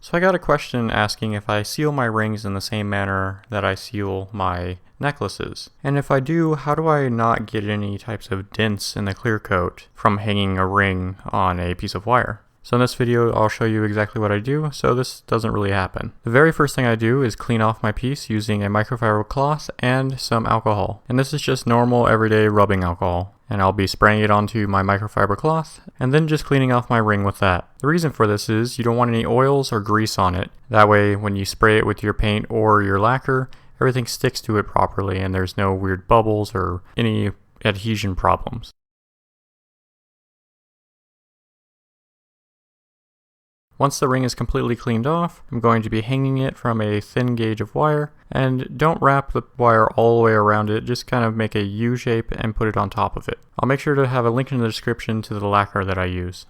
So I got a question asking if I seal my rings in the same manner that I seal my necklaces. And if I do, how do I not get any types of dents in the clear coat from hanging a ring on a piece of wire? So in this video, I'll show you exactly what I do, so this doesn't really happen. The very first thing I do is clean off my piece using a microfiber cloth and some alcohol. And this is just normal everyday rubbing alcohol. And I'll be spraying it onto my microfiber cloth and then just cleaning off my ring with that. The reason for this is you don't want any oils or grease on it. That way when you spray it with your paint or your lacquer, everything sticks to it properly and there's no weird bubbles or any adhesion problems. Once the ring is completely cleaned off, I'm going to be hanging it from a thin gauge of wire, and don't wrap the wire all the way around it, just kind of make a U shape and put it on top of it. I'll make sure to have a link in the description to the lacquer that I use.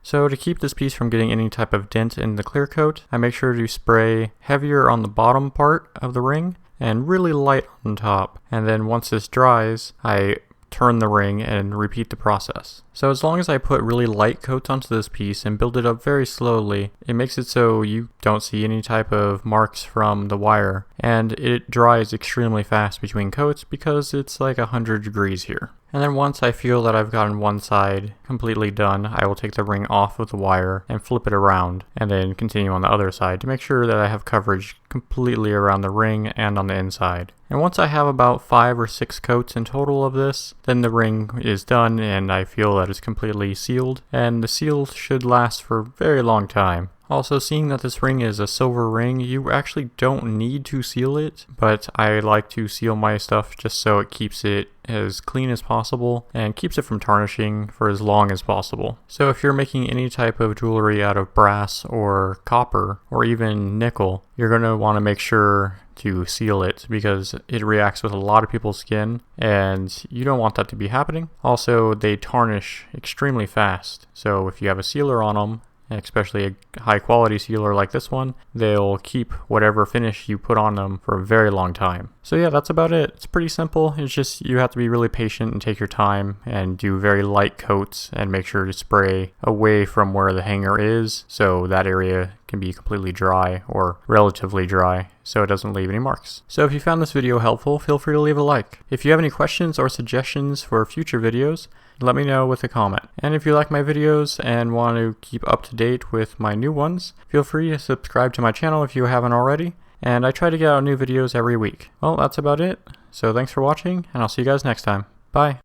So to keep this piece from getting any type of dent in the clear coat, I make sure to spray heavier on the bottom part of the ring and really light on top. And then once this dries, I turn the ring and repeat the process. So as long as I put really light coats onto this piece and build it up very slowly, it makes it so you don't see any type of marks from the wire, and it dries extremely fast between coats because it's like 100 degrees here. And then once I feel that I've gotten one side completely done, I will take the ring off of the wire and flip it around and then continue on the other side to make sure that I have coverage completely around the ring and on the inside. And once I have about 5 or 6 coats in total of this, then the ring is done and I feel that it's completely sealed, and the seal should last for a very long time. Also, seeing that this ring is a silver ring, you actually don't need to seal it, but I like to seal my stuff just so it keeps it as clean as possible and keeps it from tarnishing for as long as possible. So if you're making any type of jewelry out of brass or copper or even nickel, you're going to want to make sure to seal it because it reacts with a lot of people's skin and you don't want that to be happening. Also, they tarnish extremely fast, so if you have a sealer on them, especially a high quality sealer like this one, they'll keep whatever finish you put on them for a very long time. So yeah, that's about it. It's pretty simple. It's just you have to be really patient and take your time and do very light coats and make sure to spray away from where the hanger is so that area can be completely dry or relatively dry so it doesn't leave any marks. So if you found this video helpful, feel free to leave a like. If you have any questions or suggestions for future videos, let me know with a comment. And if you like my videos and want to keep up to date with my new ones, feel free to subscribe to my channel if you haven't already. And I try to get out new videos every week. Well, that's about it. So thanks for watching, and I'll see you guys next time. Bye.